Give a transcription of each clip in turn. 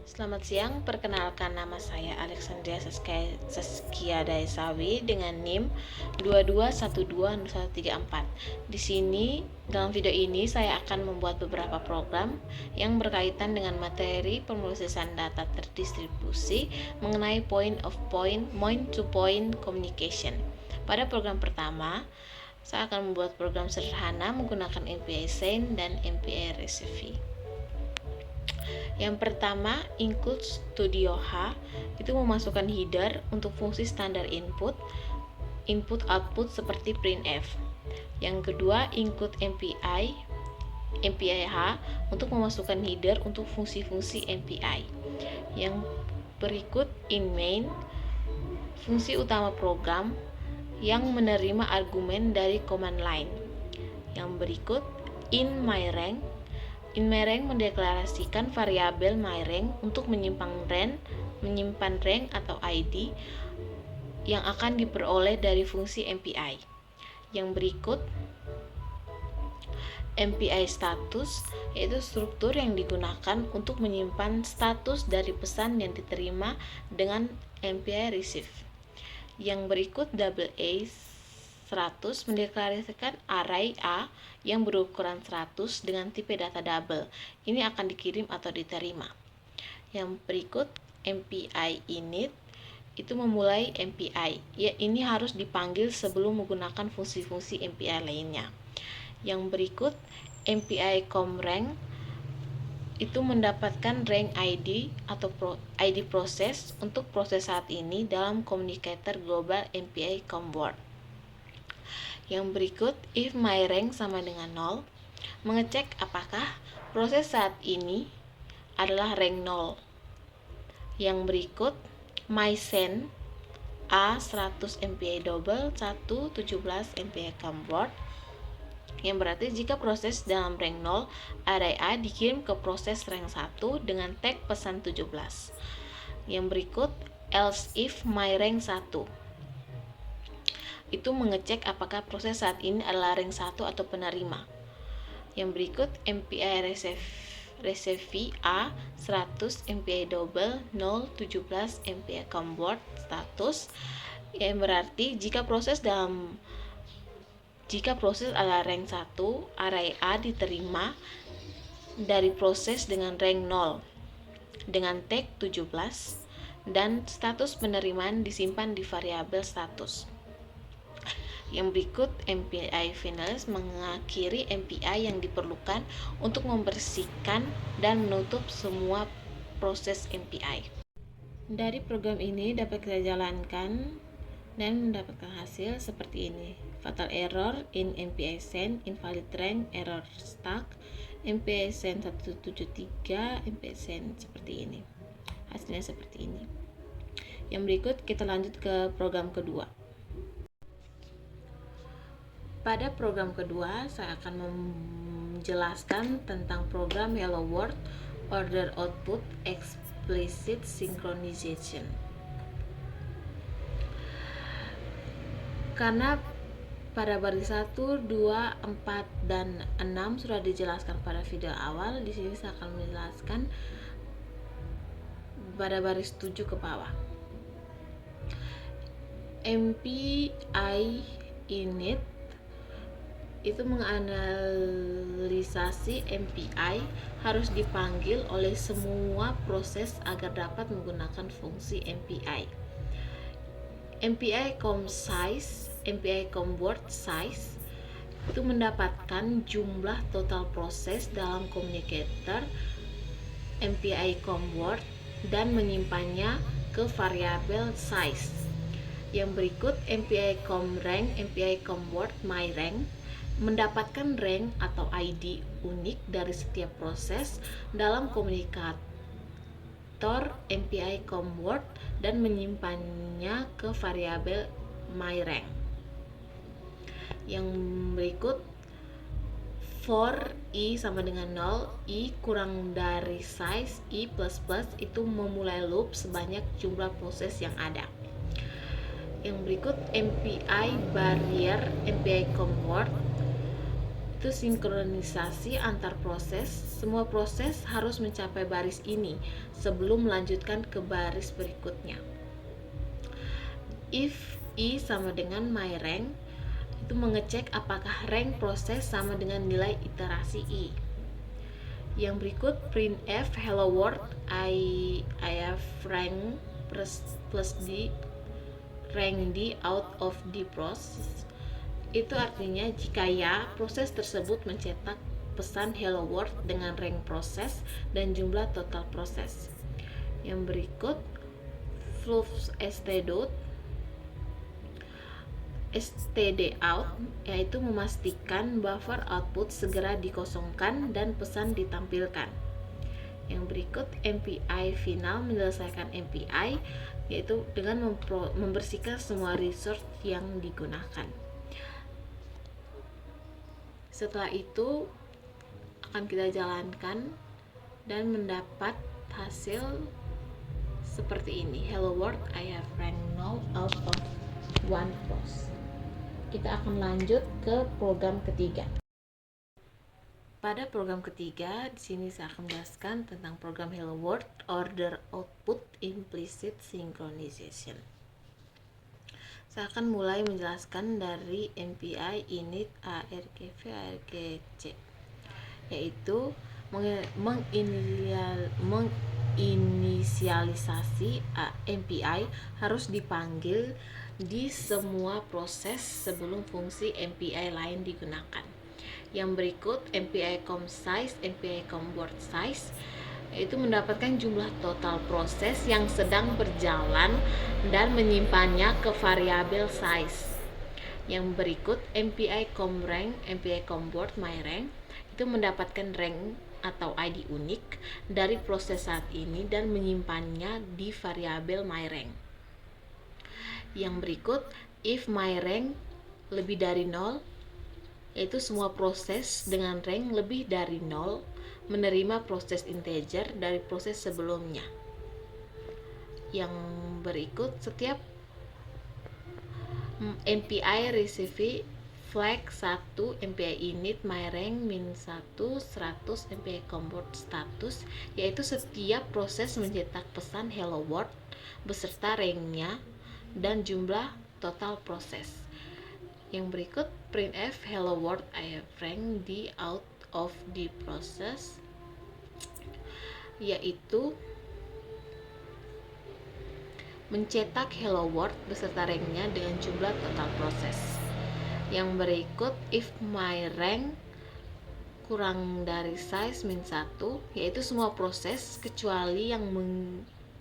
Selamat siang, perkenalkan nama saya Alexandria Saskia Daisawi dengan NIM 22120134. Di sini, dalam video ini saya akan membuat beberapa program yang berkaitan dengan materi pemrosesan data terdistribusi mengenai point-to-point communication. Pada program pertama, saya akan membuat program sederhana menggunakan MPI Send dan MPI Receive. Yang pertama, include Studio H itu memasukkan header untuk fungsi standar input output seperti printf. Yang kedua, include MPI H untuk memasukkan header untuk fungsi-fungsi MPI. Yang berikut, in main, fungsi utama program yang menerima argumen dari command line. Yang berikut, in myRank mendeklarasikan variabel myRank untuk menyimpan rank atau ID yang akan diperoleh dari fungsi MPI. Yang berikut, MPI status yaitu struktur yang digunakan untuk menyimpan status dari pesan yang diterima dengan MPI receive. Yang berikut, double A 100 mendeklarasikan array A yang berukuran 100 dengan tipe data double. Ini akan dikirim atau diterima. Yang berikut, MPI init itu memulai MPI. Ya, ini harus dipanggil sebelum menggunakan fungsi-fungsi MPI lainnya. Yang berikut, MPI comRank itu mendapatkan rank ID atau ID proses untuk proses saat ini dalam communicator global MPI comWord. Yang berikut, if myRank sama dengan 0, mengecek apakah proses saat ini adalah rank 0. Yang berikut, mySend A 100 MPI double 1 17 MPI comWord, yang berarti jika proses dalam rank 0, array A dikirim ke proses rank 1 dengan tag pesan 17. Yang berikut, else if myRank 1 itu mengecek apakah proses saat ini adalah rank 1 atau penerima. Yang berikut, MPI receive A 100 MPI double 0 17 MPI comWord status, yang berarti jika proses adalah rank 1, array A diterima dari proses dengan rank 0 dengan tag 17 dan status penerimaan disimpan di variabel status. Yang berikut, MPI finalis mengakhiri MPI yang diperlukan untuk membersihkan dan menutup semua proses MPI. Dari program ini dapat kita jalankan dan mendapatkan hasil seperti ini: fatal error in MPI send, invalid rank, error stuck, MPI send 173, MPI send seperti ini. Hasilnya seperti ini. Yang berikut kita lanjut ke program kedua. Pada program kedua, saya akan menjelaskan tentang program Hello World Order Output Explicit Synchronization. Karena pada baris 1, 2, 4, dan 6 sudah dijelaskan pada video awal, di sini saya akan menjelaskan pada baris 7 ke bawah. MPI init itu menganalisasi MPI harus dipanggil oleh semua proses agar dapat menggunakan fungsi MPI. MPI comSize, MPI comWord size itu mendapatkan jumlah total proses dalam communicator MPI comWord dan menyimpannya ke variabel size. Yang berikut, MPI comRank, MPI comWord myRank mendapatkan rank atau ID unik dari setiap proses dalam komunikator MPI comWord dan menyimpannya ke variabel myRank. Yang berikut, for i sama dengan 0, i kurang dari size, i plus plus itu memulai loop sebanyak jumlah proses yang ada. Yang berikut, MPI barrier, MPI comWord yaitu sinkronisasi antar proses. Semua proses harus mencapai baris ini sebelum melanjutkan ke baris berikutnya. If I sama dengan myRank, itu mengecek apakah rank proses sama dengan nilai iterasi I. Yang berikut printf hello world I have rank plus D rank D out of the process. Itu artinya jika ya, proses tersebut mencetak pesan hello world dengan rank proses dan jumlah total proses. Yang berikut fluff std out, yaitu memastikan buffer output segera dikosongkan dan pesan ditampilkan. Yang berikut MPI final, menyelesaikan MPI, yaitu dengan membersihkan semua resource yang digunakan. Setelah itu akan kita jalankan dan mendapat hasil seperti ini. Hello world, I have rank 0 out of 1 pros. Kita akan lanjut ke program ketiga. Pada program ketiga, di sini saya akan menjelaskan tentang program Hello World Order Output Implicit Synchronization. Saya akan mulai menjelaskan dari MPI init argv argc, yaitu menginisialisasi MPI harus dipanggil di semua proses sebelum fungsi MPI lain digunakan. Yang berikut MPI com size, MPI com board size, yaitu mendapatkan jumlah total proses yang sedang berjalan dan menyimpannya ke variabel size. Yang berikut MPI com rank, MPI com board myRank, itu mendapatkan rank atau ID unik dari proses saat ini dan menyimpannya di variabel myRank. Yang berikut if myRank lebih dari 0, yaitu semua proses dengan rank lebih dari 0 menerima proses integer dari proses sebelumnya. Yang berikut setiap MPI receive flag 1 MPI init myRank min 1 100 MPI convert status, yaitu setiap proses mencetak pesan hello world beserta ranknya dan jumlah total proses. Yang berikut printf hello world I have rank D out of the process, yaitu mencetak hello world beserta ranknya dengan jumlah total proses. Yang berikut if my rank kurang dari size min 1, yaitu semua proses kecuali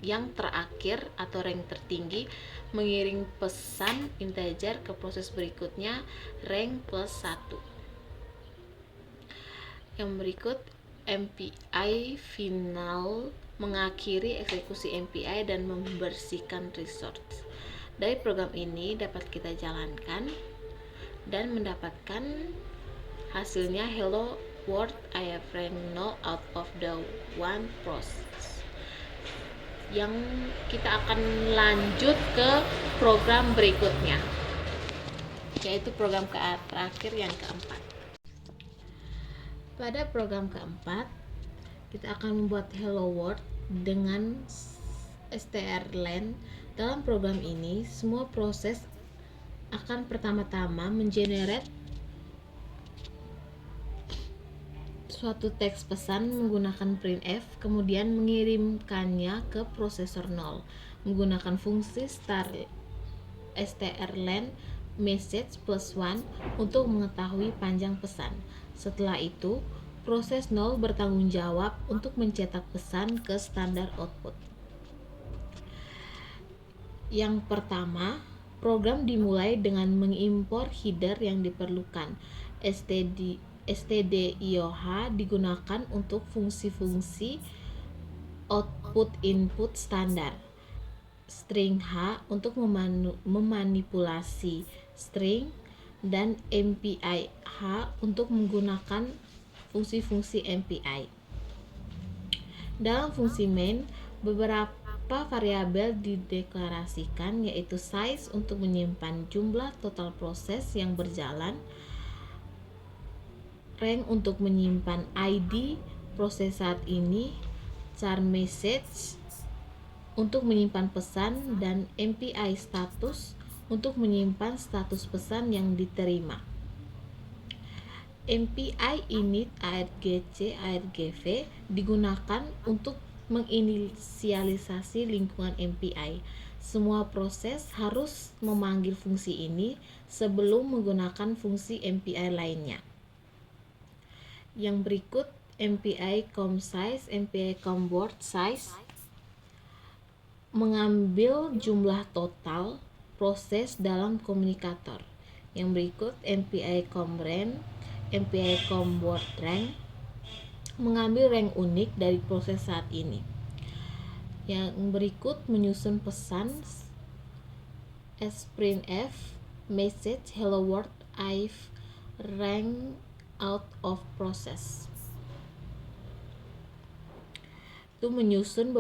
yang terakhir atau rank tertinggi mengirim pesan integer ke proses berikutnya rank plus 1. Yang berikut MPI final mengakhiri eksekusi MPI dan membersihkan resource. Dari program ini dapat kita jalankan dan mendapatkan hasilnya hello world I have rank 0 out of the 1 process. Yang kita akan lanjut ke program berikutnya, yaitu program terakhir yang keempat. Pada program keempat, kita akan membuat hello world dengan strlen. Dalam program ini, semua proses akan pertama-tama mengenerate suatu teks pesan menggunakan printf, kemudian mengirimkannya ke prosesor 0 menggunakan fungsi strlen message plus 1 untuk mengetahui panjang pesan. Setelah itu, proses 0 bertanggung jawab untuk mencetak pesan ke standar output. Yang pertama, program dimulai dengan mengimpor header yang diperlukan. stdioh digunakan untuk fungsi-fungsi output input standar. String h untuk memanipulasi string dan MPI h untuk menggunakan fungsi-fungsi MPI. Dalam fungsi main, beberapa variabel dideklarasikan, yaitu size untuk menyimpan jumlah total proses yang berjalan, rank untuk menyimpan ID proses saat ini, char message untuk menyimpan pesan, dan MPI status untuk menyimpan status pesan yang diterima. MPI init argc argv digunakan untuk menginisialisasi lingkungan MPI. Semua proses harus memanggil fungsi ini sebelum menggunakan fungsi MPI lainnya. Yang berikut MPI CommSize, MPI CommWord Size mengambil jumlah total proses dalam komunikator. Yang berikut MPI CommRank, MPI CommWord Rank mengambil rank unik dari proses saat ini. Yang berikut menyusun pesan sprintf message hello world I've rank out of process. Itu menyusun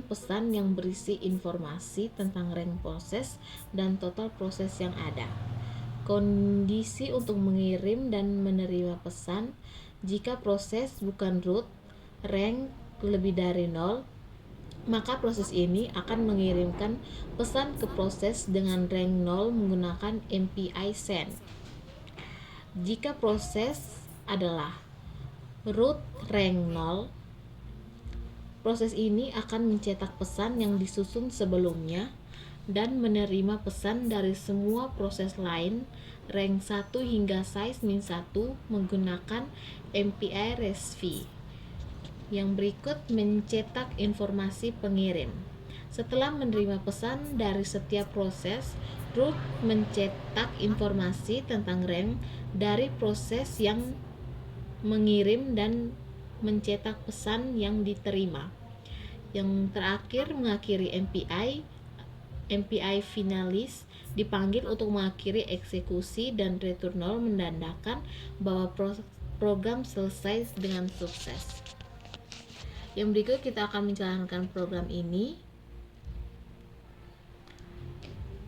pesan yang berisi informasi tentang rank proses dan total proses yang ada. Kondisi untuk mengirim dan menerima pesan: jika proses bukan root rank lebih dari 0, maka proses ini akan mengirimkan pesan ke proses dengan rank 0 menggunakan MPI send. Jika proses adalah root rank 0, proses ini akan mencetak pesan yang disusun sebelumnya dan menerima pesan dari semua proses lain rank 1 hingga size -1 menggunakan MPI resv. Yang berikut mencetak informasi pengirim. Setelah menerima pesan dari setiap proses, root mencetak informasi tentang rank dari proses yang mengirim dan mencetak pesan yang diterima. Yang terakhir mengakhiri MPI finalis dipanggil untuk mengakhiri eksekusi, dan return 0 menandakan bahwa program selesai dengan sukses. Yang berikut kita akan menjalankan program ini.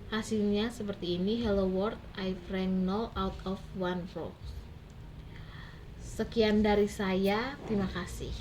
Hasilnya seperti ini: hello world, I've ranked 0 out of 1 pro. Sekian dari saya, terima kasih.